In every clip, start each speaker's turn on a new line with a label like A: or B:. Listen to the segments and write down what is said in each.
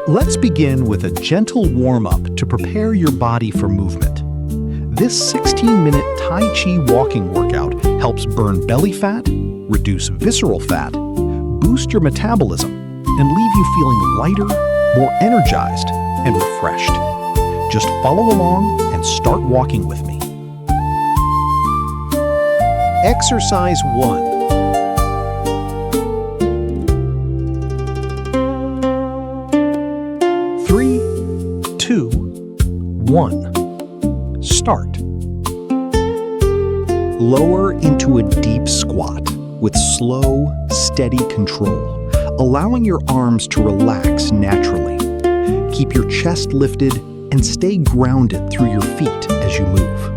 A: Let's begin with a gentle warm-up to prepare your body for movement. This 16-minute Tai Chi Walking workout helps burn belly fat, reduce visceral fat, boost your metabolism, and leave you feeling lighter, more energized, and refreshed. Just follow along and start walking with me. Exercise 1. Three, two, one. Start. Lower into a deep squat with slow, steady control, allowing your arms to relax naturally. Keep your chest lifted and stay grounded through your feet as you move.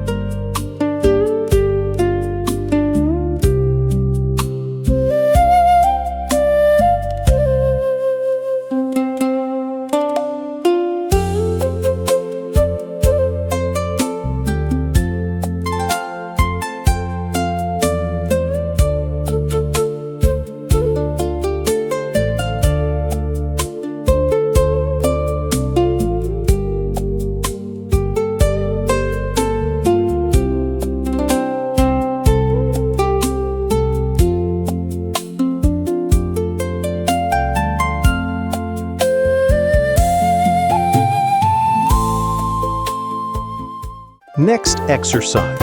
A: Next exercise.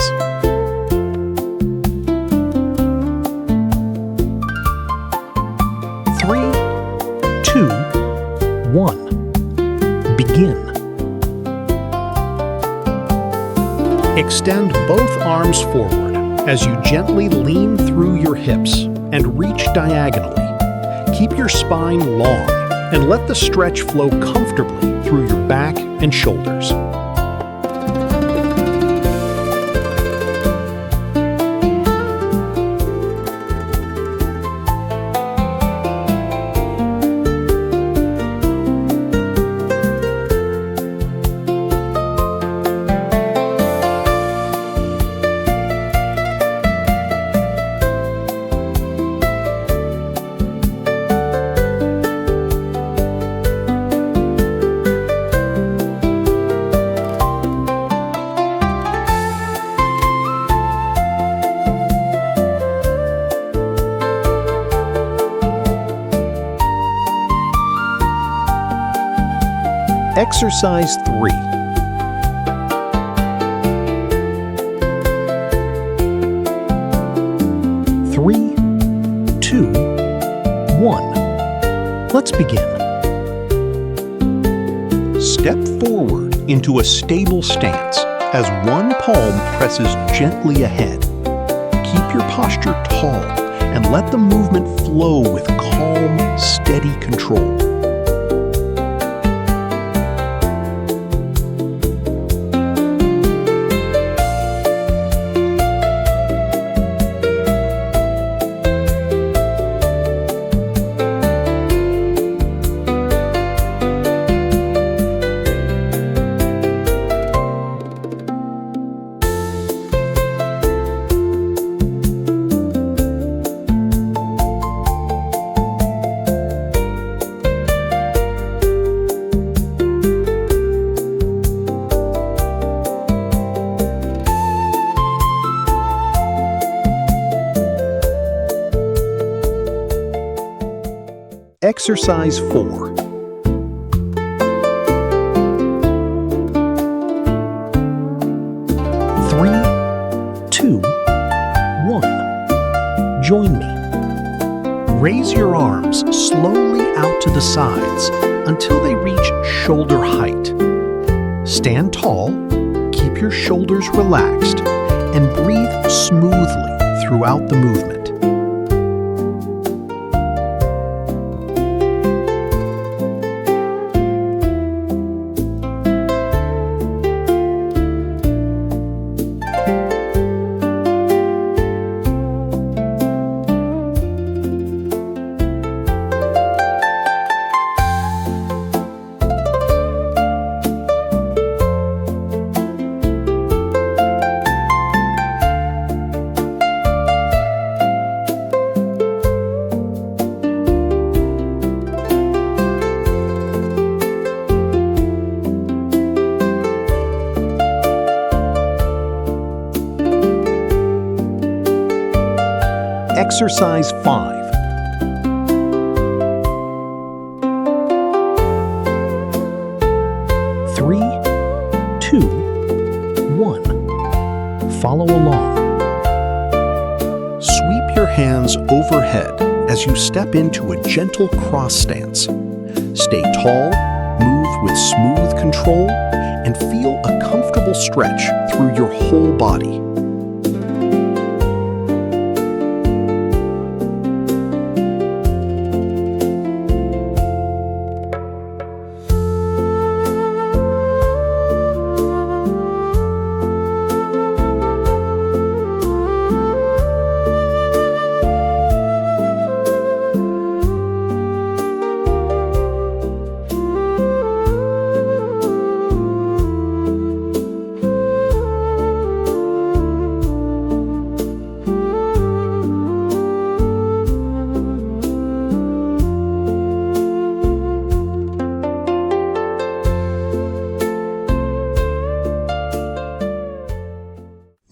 A: Three, two, one. Begin. Extend both arms forward as you gently lean through your hips and reach diagonally. Keep your spine long and let the stretch flow comfortably through your back and shoulders. Exercise 3. Three, two, one. Let's begin. Step forward into a stable stance as one palm presses gently ahead. Keep your posture tall and let the movement flow with calm, steady control. Exercise 4. Three, two, one. Join me. Raise your arms slowly out to the sides until they reach shoulder height. Stand tall, keep your shoulders relaxed, and breathe smoothly throughout the movement. Exercise 5. Three, two, one. Follow along. Sweep your hands overhead as you step into a gentle cross stance. Stay tall, move with smooth control, and feel a comfortable stretch through your whole body.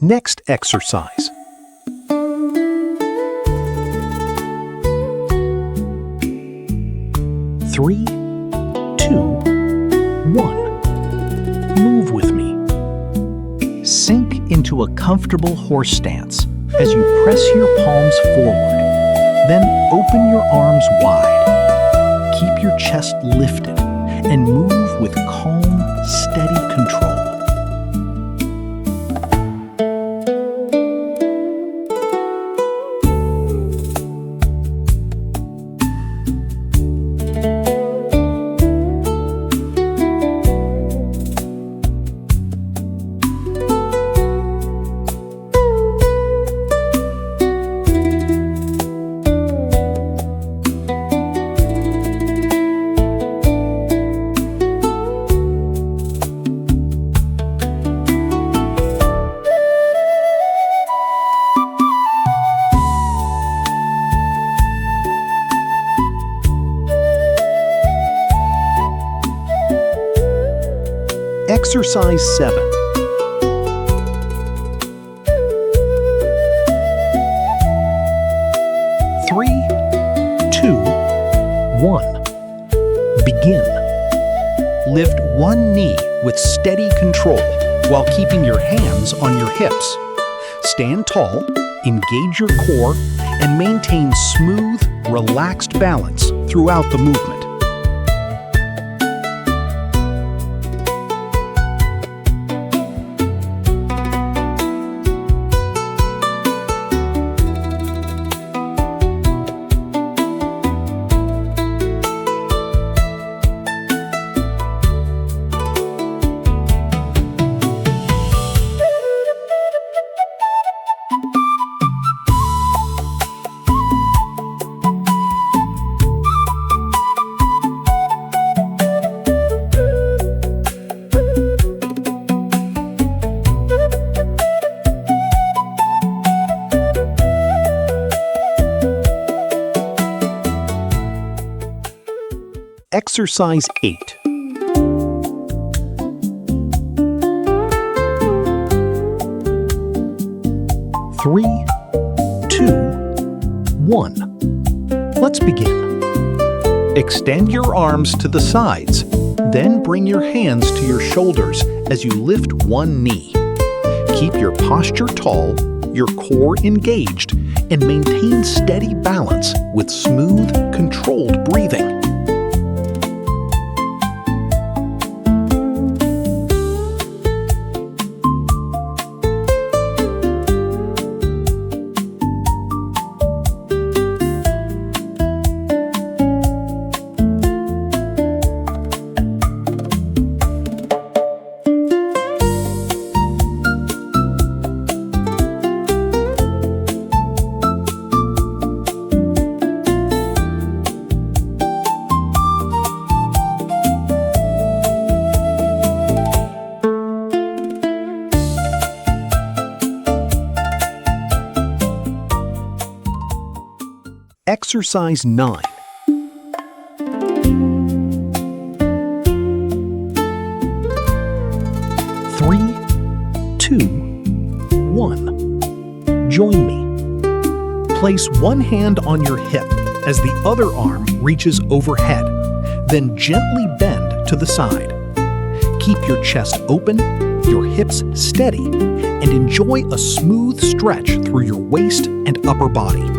A: Next exercise. Three, two, one. Move with me. Sink into a comfortable horse stance as you press your palms forward. Then open your arms wide. Keep your chest lifted and move with calm, steady control. Exercise 7. Three, two, one. Begin. Lift one knee with steady control while keeping your hands on your hips. Stand tall, engage your core, and maintain smooth, relaxed balance throughout the movement. Exercise 8. Three, two, one. Let's begin. Extend your arms to the sides, then bring your hands to your shoulders as you lift one knee. Keep your posture tall, your core engaged, and maintain steady balance with smooth, controlled breathing. Exercise 9. Three, two, one. Join me. Place one hand on your hip as the other arm reaches overhead. Then gently bend to the side. Keep your chest open, your hips steady, and enjoy a smooth stretch through your waist and upper body.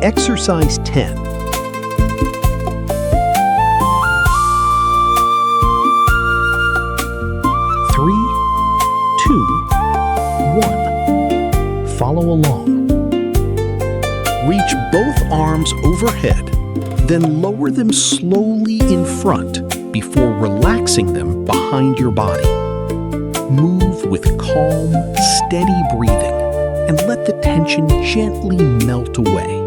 A: Exercise 10. Three, two, one. Follow along. Reach both arms overhead, then lower them slowly in front before relaxing them behind your body. Move with calm, steady breathing and let the tension gently melt away.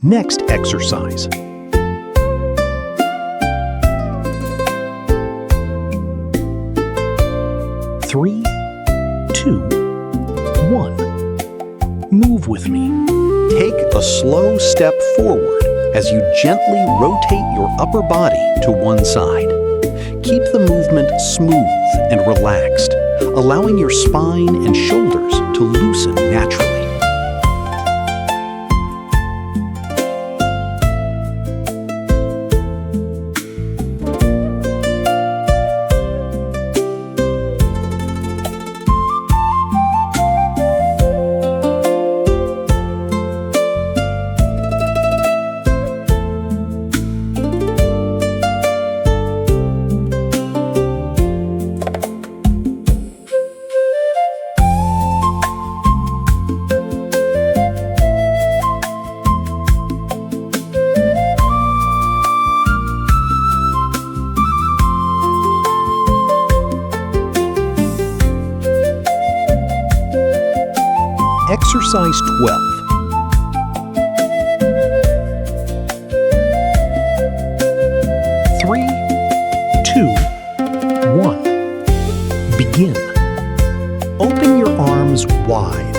A: Next exercise. Three, two, one. Move with me. Take a slow step forward as you gently rotate your upper body to one side. Keep the movement smooth and relaxed, allowing your spine and shoulders to loosen naturally. Exercise 12. Three, two, one. Begin. Open your arms wide,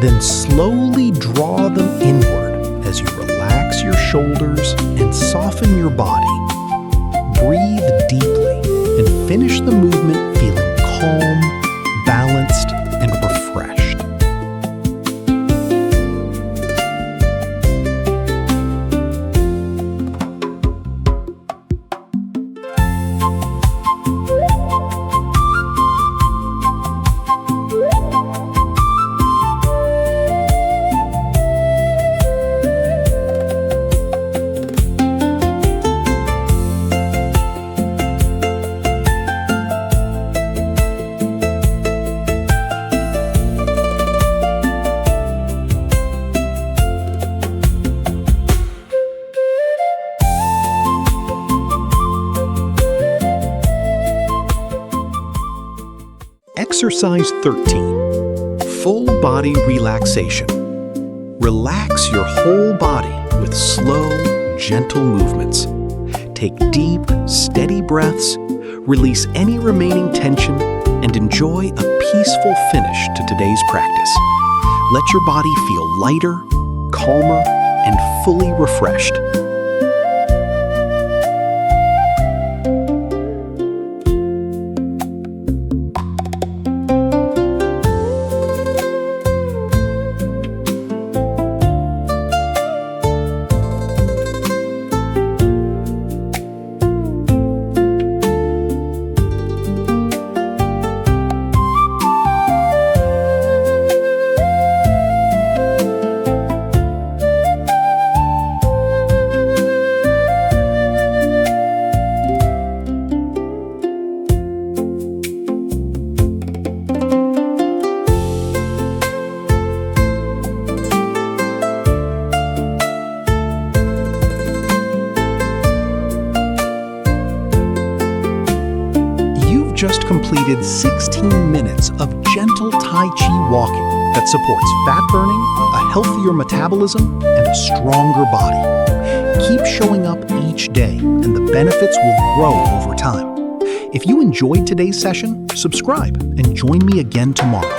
A: then slowly draw them inward as you relax your shoulders and soften your body. Breathe deeply and finish the movement feeling calm, balanced, and refreshed. Exercise 13. Full body relaxation. Relax your whole body with slow, gentle movements. Take deep, steady breaths, release any remaining tension, and enjoy a peaceful finish to today's practice. Let your body feel lighter, calmer, and fully refreshed. just completed 16 minutes of gentle Tai Chi walking that supports fat burning, a healthier metabolism, and a stronger body. Keep showing up each day, and the benefits will grow over time. If you enjoyed today's session, subscribe and join me again tomorrow.